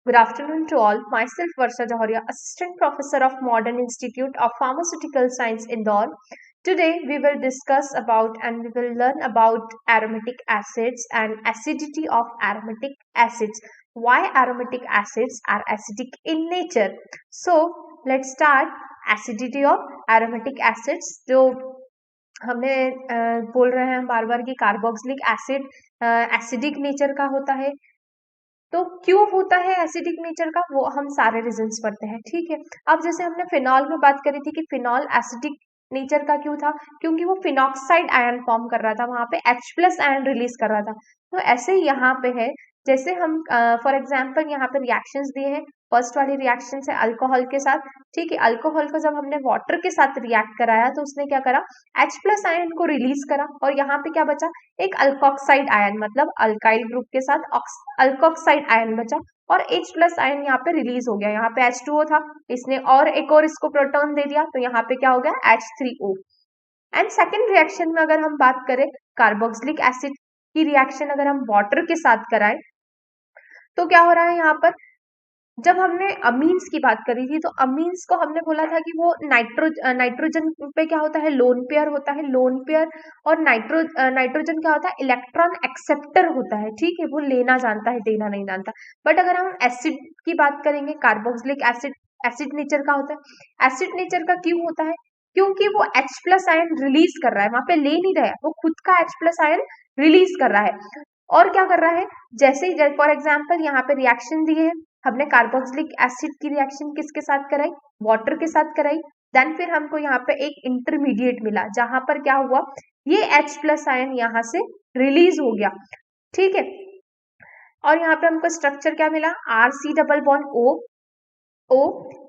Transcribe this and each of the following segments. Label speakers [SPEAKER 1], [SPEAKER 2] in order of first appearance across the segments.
[SPEAKER 1] Good afternoon to all. Myself Varsha Jahoria, Assistant Professor of Modern Institute of Pharmaceutical Science, Indore. Today we will discuss about and we will learn about aromatic acids and acidity of aromatic acids. Why aromatic acids are acidic in nature. So let's start acidity of aromatic acids. जो हमने बोल रहे हैं बार बार कि carboxylic acid acidic nature का होता है। तो क्यों होता है एसिडिक नेचर का, वो हम सारे रीजंस पढ़ते हैं। ठीक है, अब जैसे हमने फिनॉल में बात करी थी कि फिनॉल एसिडिक नेचर का क्यों था, क्योंकि वो फिनॉक्साइड आयन फॉर्म कर रहा था, वहां पे H+ आयन रिलीज कर रहा था। तो ऐसे ही यहाँ पे है, जैसे हम फॉर एग्जाम्पल यहाँ पे रिएक्शंस दिए हैं। फर्स्ट वाली रिएक्शन है अल्कोहल के साथ। ठीक है, अल्कोहल को जब हमने वाटर के साथ रिएक्ट कराया तो उसने क्या करा, H+ आयन को रिलीज करा, और यहाँ पे क्या बचा, एक अल्कोक्साइड आयन, मतलब अल्काइल ग्रुप के साथ अल्कोक्साइड आयन बचा, और H+ आयन यहाँ पे रिलीज हो गया। यहाँ पे H2O था, इसने और एक और इसको प्रोटॉन दे दिया, तो यहाँ पे क्या हो गया, H3O। एंड सेकेंड रिएक्शन में अगर हम बात करें कार्बोक्सिलिक एसिड की रिएक्शन, अगर हम वाटर के साथ कराएं तो क्या हो रहा है, यहाँ पर जब हमने अमीन्स की बात करी थी तो अमीन्स को हमने बोला था कि वो नाइट्रोजन पे क्या होता है, लोन पेयर होता है। लोन पेयर और नाइट्रोजन क्या होता है, इलेक्ट्रॉन एक्सेप्टर होता है। ठीक है, वो लेना जानता है, देना नहीं जानता। बट अगर हम एसिड की बात करेंगे, कार्बोक्सिलिक एसिड एसिड नेचर का होता है। एसिड नेचर का क्यों होता है, क्योंकि वो H+ आयन रिलीज कर रहा है, वहां पे ले नहीं रहा है, वो खुद का H+ आयन रिलीज कर रहा है। और क्या कर रहा है, जैसे ही फॉर एग्जाम्पल यहाँ पे रिएक्शन दिए हैं, हमने कार्बोक्सिलिक एसिड की रिएक्शन किसके साथ कराई, वाटर के साथ कराई। देन फिर हमको यहाँ पे एक इंटरमीडिएट मिला, जहां पर क्या हुआ, ये H+ आयन यहाँ से रिलीज हो गया। ठीक है, और यहाँ पे हमको स्ट्रक्चर क्या मिला, RC double bond O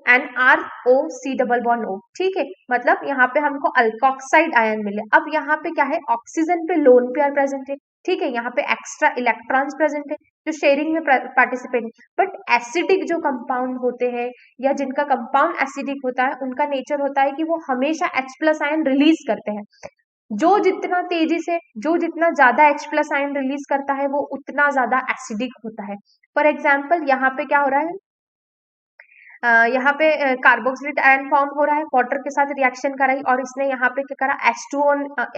[SPEAKER 1] and ROC double bond O। ठीक है, मतलब यहाँ पे हमको अल्कोक्साइड आयन मिले। अब यहाँ पे क्या है, ऑक्सीजन पे लोन पेयर प्रेजेंट है। ठीक है, यहाँ पे एक्स्ट्रा इलेक्ट्रॉन्स प्रेजेंट है जो शेयरिंग में पार्टिसिपेट है। बट एसिडिक जो कंपाउंड होते हैं या जिनका कंपाउंड एसिडिक होता है, उनका नेचर होता है कि वो हमेशा H+ आयन रिलीज करते हैं। जो जितना तेजी से, जो जितना ज्यादा H+ आयन रिलीज करता है, वो उतना ज्यादा एसिडिक होता है। फॉर एग्जाम्पल यहाँ पे क्या हो रहा है, यहाँ पे कार्बोक्सिलिक आयन फॉर्म हो रहा है, वाटर के साथ रिएक्शन कराई, और इसने यहाँ पे क्या करा,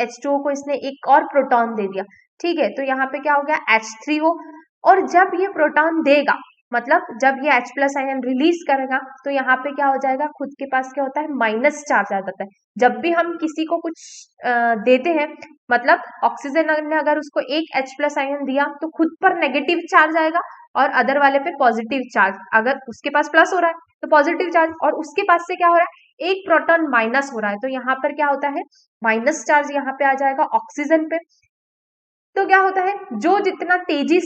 [SPEAKER 1] H2O को इसने एक और प्रोटॉन दे दिया। ठीक है, तो यहाँ पे क्या हो गया, H3O। और जब ये प्रोटॉन देगा, मतलब जब ये H+ आयन रिलीज करेगा, तो यहाँ पे क्या हो जाएगा, खुद के पास क्या होता है, माइनस चार्ज आ जाता है। जब भी हम किसी को कुछ देते हैं, मतलब ऑक्सीजन ने अगर उसको एक H+ आयन दिया तो खुद पर नेगेटिव चार्ज आएगा, और अदर वाले पे पॉजिटिव चार्ज। अगर उसके पास प्लस हो रहा है तो पॉजिटिव चार्ज, और उसके पास से क्या हो रहा है, एक प्रोटॉन माइनस हो रहा है, तो यहाँ पर क्या होता है, माइनस चार्ज यहाँ पे आ जाएगा ऑक्सीजन पे। तो क्या होता है, जो जितना तेजी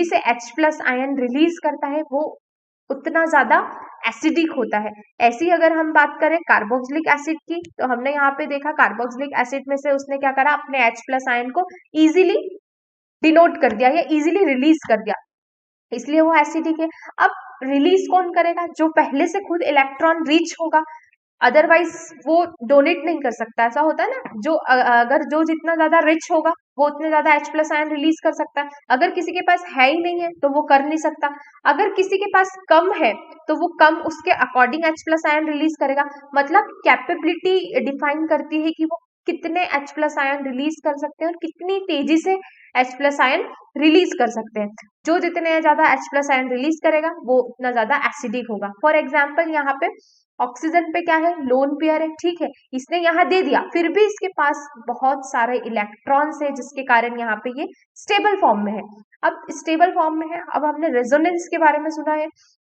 [SPEAKER 1] से H+ आयन रिलीज करता है, वो उतना ज्यादा एसिडिक होता है। ऐसी अगर हम बात करें कार्बोक्सिलिक एसिड की, तो हमने यहाँ पे देखा कार्बोक्सिलिक एसिड में से उसने क्या करा, अपने H+ आयन को इजीली डिनोट कर दिया या इजीली रिलीज कर दिया, इसलिए वो एसिडिक है। अब रिलीज कौन करेगा, जो पहले से खुद इलेक्ट्रॉन रिच होगा, अदरवाइज वो डोनेट नहीं कर सकता। ऐसा होता है ना, जो अगर जो जितना ज्यादा रिच होगा वो उतने ज्यादा H+ आयन रिलीज कर सकता है। अगर किसी के पास है ही नहीं है तो वो कर नहीं सकता। अगर किसी के पास कम है तो वो कम उसके अकॉर्डिंग H+ आयन रिलीज करेगा। मतलब कैपेबिलिटी डिफाइन करती है कि वो कितने H+ आयन रिलीज कर सकते हैं और कितनी तेजी से H+ आयन रिलीज कर सकते हैं। जो जितने ज्यादा H+ आयन रिलीज करेगा वो उतना ज्यादा एसिडिक होगा। फॉर एग्जाम्पल यहाँ पे ऑक्सीजन पे क्या है, लोन पेयर है। ठीक है, इसने यहाँ दे दिया, फिर भी इसके पास बहुत सारे इलेक्ट्रॉन्स है, जिसके कारण यहाँ पे ये स्टेबल फॉर्म में है। अब स्टेबल फॉर्म में है, अब हमने रेजोनेंस के बारे में सुना है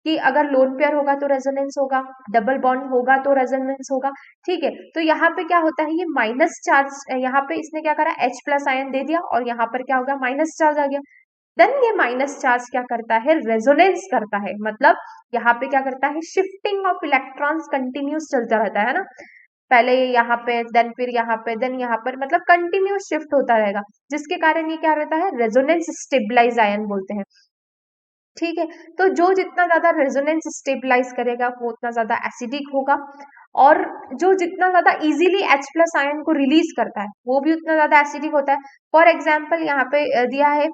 [SPEAKER 1] कि अगर लोन पेयर होगा तो रेजोनेंस होगा, डबल बॉन्ड होगा तो रेजोनेंस होगा। ठीक है, तो यहाँ पे क्या होता है, ये माइनस चार्ज, यहाँ पे इसने क्या करा, H+ आयन दे दिया, और यहाँ पर क्या होगा, माइनस चार्ज आ गया। देन ये माइनस चार्ज क्या करता है, रेजोनेंस करता है। मतलब यहाँ पे क्या करता है, शिफ्टिंग ऑफ इलेक्ट्रॉन्स कंटिन्यूस चलता रहता है ना, पहले यहाँ पे, देन फिर यहाँ पे, देन यहाँ पर, मतलब कंटिन्यूस शिफ्ट होता रहेगा, जिसके कारण ये क्या रहता है, रेजोनेंस स्टेबलाइज आयन बोलते हैं। ठीक है। तो जो जितना ज्यादा रेजोनेंस स्टेबलाइज करेगा वो उतना ज्यादा एसिडिक होगा, और जो जितना ज्यादा इजीली H प्लस आयन को रिलीज करता है वो भी उतना ज्यादा एसिडिक होता है। फॉर एग्जाम्पल यहाँ पे दिया है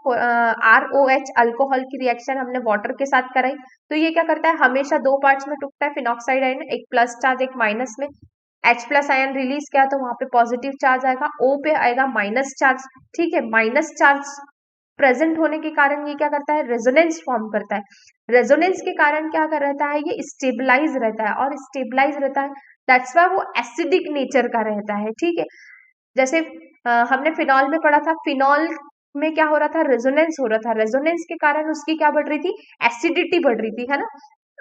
[SPEAKER 1] ROH अल्कोहल की रिएक्शन हमने वाटर के साथ कराई, तो ये क्या करता है, हमेशा दो पार्ट्स में टूटता है फिनॉक्साइड आयन, एक प्लस चार्ज एक माइनस में। H प्लस आयन रिलीज किया तो वहां पे पॉजिटिव चार्ज आएगा, O पे आएगा माइनस चार्ज। ठीक है, माइनस चार्ज प्रेजेंट होने के कारण ये क्या करता है, रेजोनेंस फॉर्म करता है। रेजोनेंस के कारण क्या कर रहता है, ये स्टेबलाइज रहता है, और स्टेबलाइज रहता है दैट्स वाई वो एसिडिक नेचर का रहता है। ठीक है, जैसे हमने फिनॉल में पढ़ा था, फिनॉल में क्या हो रहा था, रेजोनेंस हो रहा था, रेजोनेंस के कारण उसकी क्या बढ़ रही थी, एसिडिटी बढ़ रही थी, है ना।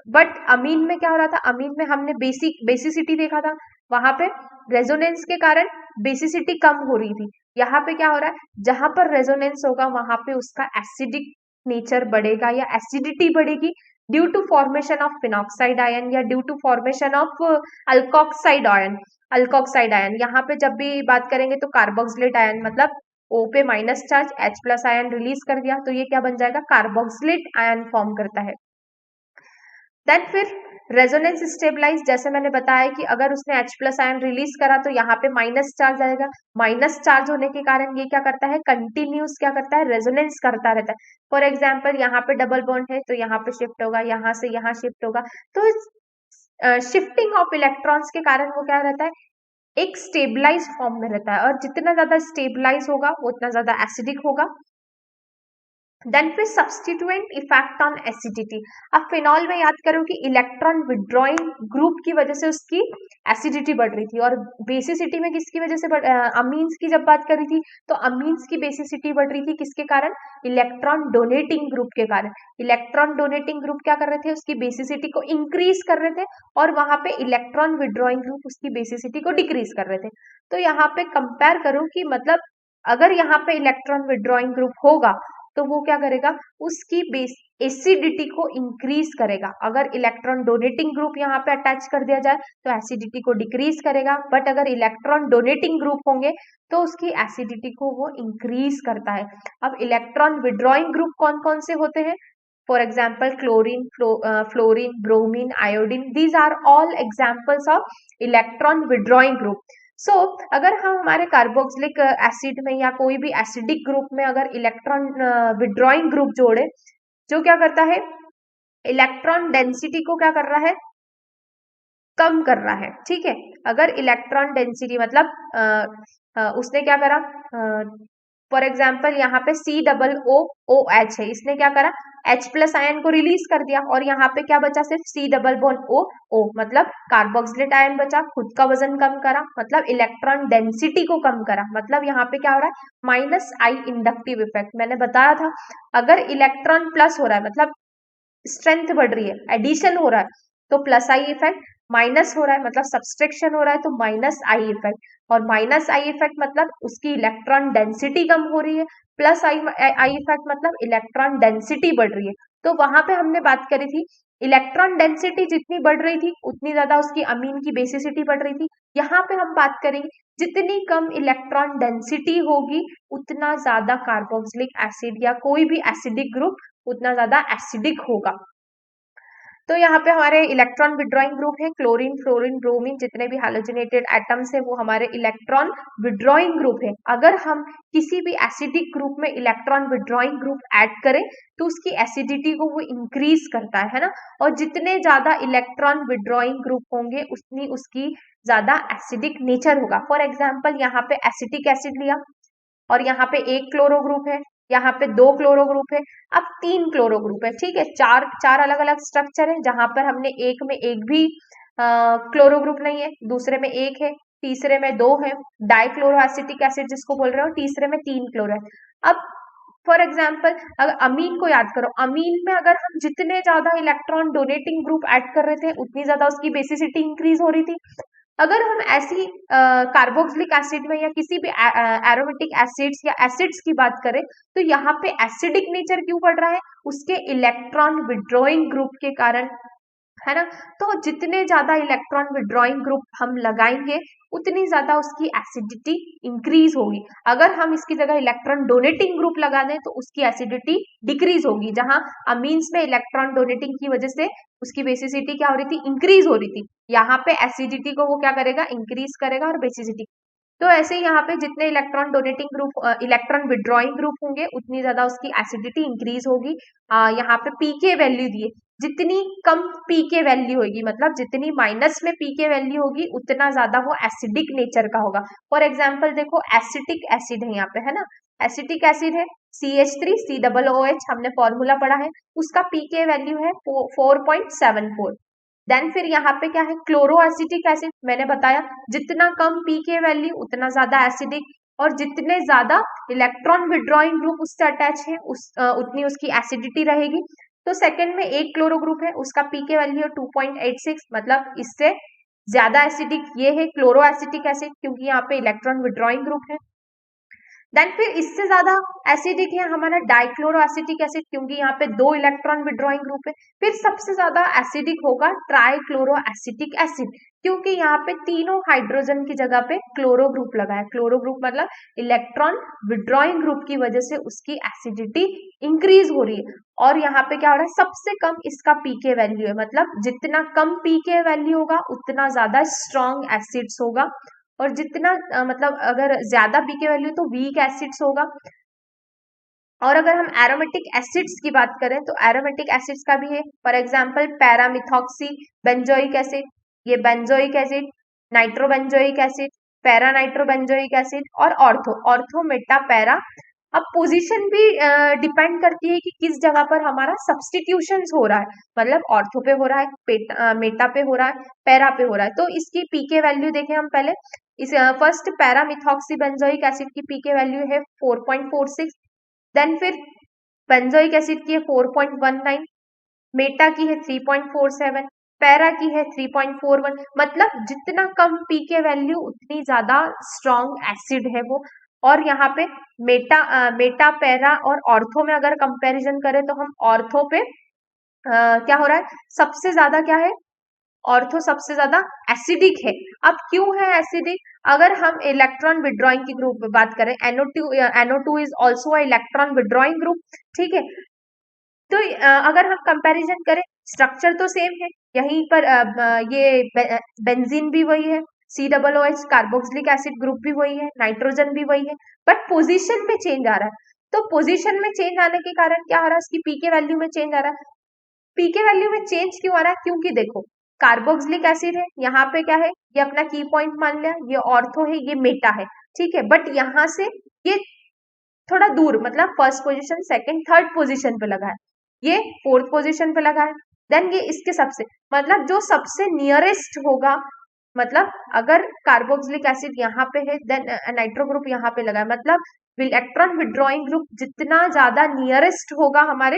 [SPEAKER 1] बट अमीन में क्या हो रहा था, अमीन में हमने बेसिसिटी देखा था, वहां पे रेजोनेंस के कारण बेसिसिटी कम हो रही थी। यहाँ पे क्या हो रहा है, जहां पर रेजोनेंस होगा वहां पे उसका एसिडिक नेचर बढ़ेगा या एसिडिटी बढ़ेगी, due to formation of phenoxide ion या due to formation of alkoxide ion. Alkoxide ion यहाँ पे जब भी बात करेंगे तो कार्बोक्सिलेट आयन, मतलब O पे minus charge H plus ion release कर दिया तो ये क्या बन जाएगा, कार्बोक्सिलेट आयन फॉर्म करता है। देन फिर रेजोनेंस स्टेबलाइज, जैसे मैंने बताया कि अगर उसने H प्लस आयन रिलीज करा तो यहाँ पे माइनस चार्ज आएगा, माइनस चार्ज होने के कारण ये क्या करता है, कंटिन्यूस क्या करता है, रेजोनेंस करता रहता है। फॉर एग्जाम्पल यहाँ पे डबल बॉन्ड है तो यहाँ पे शिफ्ट होगा, यहाँ से यहाँ शिफ्ट होगा, तो शिफ्टिंग ऑफ इलेक्ट्रॉन्स के कारण वो क्या रहता है, एक स्टेबलाइज फॉर्म में रहता है, और जितना ज्यादा स्टेबलाइज होगा उतना ज्यादा एसिडिक होगा। देन फिर सब्सटीट्यूएंट इफेक्ट ऑन एसिडिटी। अब फिनॉल में याद करो कि इलेक्ट्रॉन विड्रॉइंग ग्रुप की वजह से उसकी एसिडिटी बढ़ रही थी, और बेसिसिटी में किसकी वजह से अमीन्स की जब बात करी थी तो अमीन्स की बेसिसिटी बढ़ रही थी किसके कारण, इलेक्ट्रॉन डोनेटिंग ग्रुप के कारण। इलेक्ट्रॉन डोनेटिंग ग्रुप क्या कर रहे थे, उसकी बेसिसिटी को इंक्रीज कर रहे थे, और वहां पे इलेक्ट्रॉन विड्रॉइंग ग्रुप उसकी बेसिसिटी को डिक्रीज कर रहे थे। तो यहाँ पे कंपेयर करो कि मतलब अगर यहाँ पे इलेक्ट्रॉन विड्रॉइंग ग्रुप होगा तो वो क्या करेगा, उसकी बेस एसिडिटी को इंक्रीज करेगा। अगर इलेक्ट्रॉन डोनेटिंग ग्रुप यहाँ पे अटैच कर दिया जाए तो एसिडिटी को डिक्रीज करेगा, बट अगर इलेक्ट्रॉन डोनेटिंग ग्रुप होंगे तो उसकी एसिडिटी को वो इंक्रीज करता है। अब इलेक्ट्रॉन विड्रॉइंग ग्रुप कौन कौन से होते हैं, for example chlorine, fluorine, bromine, iodine, these are all examples of electron withdrawing group. So अगर हम हमारे कार्बोक्सिलिक एसिड में या कोई भी एसिडिक ग्रुप में अगर इलेक्ट्रॉन विड्रॉइंग ग्रुप जोड़े, जो क्या करता है, इलेक्ट्रॉन डेंसिटी को क्या कर रहा है, कम कर रहा है। ठीक है, अगर इलेक्ट्रॉन डेंसिटी मतलब उसने क्या करा, फॉर एग्जाम्पल यहाँ पे COOH है, इसने क्या करा, H प्लस आयन को रिलीज कर दिया, और यहाँ पे क्या बचा, सिर्फ C डबल बॉन्ड O मतलब कार्बोक्सिलेट आयन बचा, खुद का वजन कम करा, मतलब इलेक्ट्रॉन डेंसिटी को कम करा। मतलब यहाँ पे क्या हो रहा है, माइनस आई इंडक्टिव इफेक्ट। मैंने बताया था अगर इलेक्ट्रॉन प्लस हो रहा है मतलब स्ट्रेंथ बढ़ रही है, एडिशन हो रहा है, तो प्लस आई इफेक्ट, माइनस हो रहा है मतलब सब्सट्रैक्शन हो रहा है तो माइनस आई इफेक्ट, और माइनस आई इफेक्ट मतलब उसकी इलेक्ट्रॉन डेंसिटी कम हो रही है, प्लस आई आई इफेक्ट मतलब इलेक्ट्रॉन डेंसिटी बढ़ रही है। तो वहां पे हमने बात करी थी इलेक्ट्रॉन डेंसिटी जितनी बढ़ रही थी उतनी ज्यादा उसकी अमीन की बेसिसिटी बढ़ रही थी। यहाँ पे हम बात करेंगे जितनी कम इलेक्ट्रॉन डेंसिटी होगी उतना ज्यादा कार्बोक्सिलिक एसिड या कोई भी एसिडिक ग्रुप उतना ज्यादा एसिडिक होगा। तो यहाँ पे हमारे इलेक्ट्रॉन विड्रॉइंग ग्रुप है, क्लोरीन, फ्लोरीन, ब्रोमीन, जितने भी हैलोजेनेटेड एटम्स है वो हमारे इलेक्ट्रॉन विड्रॉइंग ग्रुप है। अगर हम किसी भी एसिडिक ग्रुप में इलेक्ट्रॉन विड्रॉइंग ग्रुप ऐड करें तो उसकी एसिडिटी को वो इंक्रीज करता है ना, और जितने ज्यादा इलेक्ट्रॉन विड्रॉइंग ग्रुप होंगे उतनी उसकी ज्यादा एसिडिक नेचर होगा। फॉर एग्जाम्पल यहाँ पे एसिटिक एसिड लिया और यहाँ पे एक क्लोरो ग्रुप है, यहाँ पे दो क्लोरो ग्रुप है, अब तीन क्लोरो ग्रुप है। ठीक है, चार चार अलग अलग स्ट्रक्चर है, जहां पर हमने एक में एक भी क्लोरो ग्रुप नहीं है, दूसरे में एक है, तीसरे में दो है, डाइक्लोरो एसिटिक एसिड जिसको बोल रहे हो, तीसरे में तीन क्लोरो है। अब फॉर एग्जाम्पल अगर अमीन को याद करो, अमीन में अगर हम जितने ज्यादा इलेक्ट्रॉन डोनेटिंग ग्रुप ऐड कर रहे थे उतनी ज्यादा उसकी बेसिसिटी इंक्रीज हो रही थी। अगर हम ऐसी कार्बोक्सिलिक एसिड में या किसी भी एरोमेटिक एसिड्स या एसिड्स की बात करें तो यहाँ पे एसिडिक नेचर क्यों बढ़ रहा है, उसके इलेक्ट्रॉन विड्रॉइंग ग्रुप के कारण है ना। तो जितने ज्यादा इलेक्ट्रॉन विड्रॉइंग ग्रुप हम लगाएंगे उतनी ज्यादा उसकी एसिडिटी इंक्रीज होगी। अगर हम इसकी जगह इलेक्ट्रॉन डोनेटिंग ग्रुप लगा दें तो उसकी एसिडिटी डिक्रीज होगी। जहां अमीन्स में इलेक्ट्रॉन डोनेटिंग की वजह से उसकी बेसिसिटी क्या हो रही थी, इंक्रीज हो रही थी, यहाँ पे एसिडिटी को वो क्या करेगा, इंक्रीज करेगा, और बेसिसिटी। तो ऐसे ही यहाँ पे जितने electron donating group electron withdrawing group होंगे उतनी ज्यादा उसकी एसिडिटी इंक्रीज होगी। यहाँ पे पीके वैल्यू दिए, जितनी कम पीके वैल्यू होगी, मतलब जितनी माइनस में पीके वैल्यू होगी उतना ज्यादा वो एसिडिक नेचर का होगा। फॉर एग्जाम्पल देखो एसिटिक एसिड है यहाँ पे, है ना, एसिटिक एसिड है CH3COOH, हमने फॉर्मूला पढ़ा है, उसका पीके वैल्यू है 4.74। देन फिर यहाँ पे क्या है, क्लोरो एसिटिक एसिड, मैंने बताया जितना कम पीके वैल्यू उतना ज्यादा एसिडिक, और जितने ज्यादा इलेक्ट्रॉन विड्रॉइंग ग्रुप उससे अटैच है उतनी उसकी एसिडिटी रहेगी। तो सेकंड में एक क्लोरो ग्रुप है, उसका पीके वैल्यू है 2.86, मतलब इससे ज्यादा एसिडिक ये है क्लोरो एसिटिक एसिड, क्योंकि यहाँ पे इलेक्ट्रॉन विड्रॉइंग ग्रुप है। देन फिर इससे ज्यादा एसिडिक है हमारा डाइक्लोरो एसिटिक एसिड, क्योंकि यहाँ पे 2 इलेक्ट्रॉन विड्रॉइंग ग्रुप है। फिर सबसे ज्यादा एसिडिक होगा ट्राइक्लोरो एसिटिक एसिड, क्योंकि यहाँ पे तीनों हाइड्रोजन की जगह पे क्लोरो ग्रुप लगा है। क्लोरो ग्रुप मतलब इलेक्ट्रॉन विड्रॉइंग ग्रुप की वजह से उसकी एसिडिटी इंक्रीज हो रही है। और यहाँ पे क्या हो रहा है, सबसे कम इसका पीके वैल्यू है, मतलब जितना कम पीके वैल्यू होगा उतना ज्यादा स्ट्रॉन्ग एसिड्स होगा, और जितना मतलब अगर ज्यादा पीके वैल्यू तो वीक एसिड्स होगा। और अगर हम एरोमेटिक एसिड्स की बात करें तो एरोमेटिक एसिड्स का भी है, फॉर एग्जांपल पैरामिथॉक्सी बेंजोइक एसिड, ये benzoic acid, nitrobenzoic acid, para nitrobenzoic acid, और ऑर्थो ऑर्थो मेटा पैरा। अब पोजीशन भी डिपेंड करती है कि किस जगह पर हमारा सब्सटीट्यूशन हो रहा है, मतलब ऑर्थो पे हो रहा है, मेटा पे हो रहा है, पैरा पे हो रहा है। तो इसकी पीके वैल्यू देखें हम पहले, इस फर्स्ट पैरामिथॉक्सी बेंजोइक एसिड की पीके वैल्यू है 4.46। देन फिर बेंजोइक एसिड की है 4.19, मेटा की है 3.47, पैरा की है 3.41। मतलब जितना कम पीके वैल्यू उतनी ज्यादा स्ट्रॉन्ग एसिड है वो। और यहाँ पे मेटा पैरा और ऑर्थो में अगर कंपैरिजन करें तो हम ऑर्थो पे क्या हो रहा है, सबसे ज्यादा क्या है, ऑर्थो सबसे ज्यादा एसिडिक है। अब क्यों है एसिडिक, अगर हम इलेक्ट्रॉन विड्रॉइंग की ग्रुप में बात करें, NO2 is also electron withdrawing group, ठीक है। तो अगर हम कंपैरिजन करें, स्ट्रक्चर तो सेम है, यहीं पर ये बेंजीन भी वही है, COOH कार्बोक्सिलिक एसिड ग्रुप भी वही है, नाइट्रोजन भी वही है, बट पोजीशन में चेंज आ रहा है। तो पोजीशन में चेंज आने के कारण क्या हो रहा है, उसकी पीके वैल्यू में चेंज आ रहा है। पीके वैल्यू में चेंज क्यों आ रहा है, क्योंकि देखो कार्बोक्सिलिक एसिड है, यहाँ पे क्या है, ये अपना की पॉइंट मान लिया, ये ऑर्थो है, ये मेटा है, ठीक है, बट यहाँ से ये थोड़ा दूर, मतलब first position second third position पे लगा है, ये फोर्थ पोजीशन पे लगा है। देन ये इसके सबसे, मतलब जो सबसे नियरेस्ट होगा, मतलब अगर कार्बोक्सिलिक एसिड यहाँ पे है, देन नाइट्रो ग्रुप यहाँ पे लगा है, मतलब इलेक्ट्रॉन विड्रॉइंग ग्रुप जितना ज्यादा नियरेस्ट होगा हमारे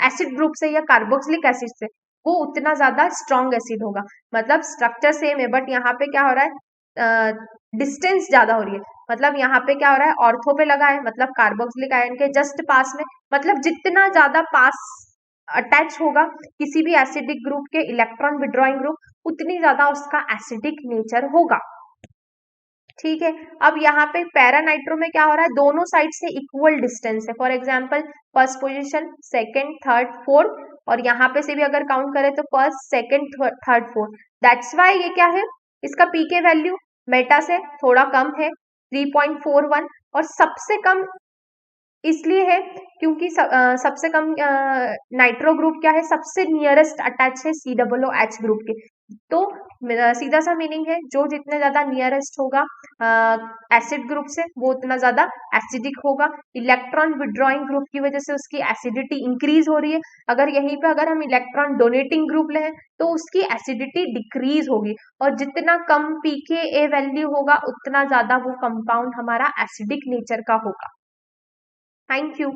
[SPEAKER 1] एसिड ग्रुप से या कार्बोक्सिलिक एसिड से, वो उतना ज्यादा स्ट्रॉन्ग एसिड होगा। मतलब स्ट्रक्चर सेम है, बट यहाँ पे क्या हो रहा है, डिस्टेंस ज्यादा हो रही है। मतलब यहाँ पे क्या हो रहा है, ऑर्थो पे लगा है, मतलब कार्बोक्सिलिक आयन के जस्ट पास में, मतलब जितना ज्यादा पास अटैच होगा किसी भी एसिडिक ग्रुप के इलेक्ट्रॉन विड्रॉइंग ग्रुप उतनी ज्यादा उसका एसिडिक नेचर होगा, ठीक है। अब यहाँ पे पैरा नाइट्रो में क्या हो रहा है, दोनों साइड से इक्वल डिस्टेंस है, for example first position second third fourth, और यहाँ पे से भी अगर काउंट करें तो first second third fourth. That's why ये क्या है, इसका पीके वैल्यू मेटा से थोड़ा कम है 3.41, और सबसे कम इसलिए है क्योंकि सबसे कम नाइट्रो ग्रुप क्या है, सबसे नियरेस्ट अटैच है COOH ग्रुप के। तो सीधा सा मीनिंग है, जो जितने ज्यादा नियरेस्ट होगा एसिड ग्रुप से वो उतना ज्यादा एसिडिक होगा। इलेक्ट्रॉन विड्रॉइंग ग्रुप की वजह से उसकी एसिडिटी इंक्रीज हो रही है। अगर यहीं पे अगर हम इलेक्ट्रॉन डोनेटिंग ग्रुप लें तो उसकी एसिडिटी डिक्रीज होगी, और जितना कम pKa वैल्यू होगा उतना ज्यादा वो कंपाउंड हमारा एसिडिक नेचर का होगा। Thank you.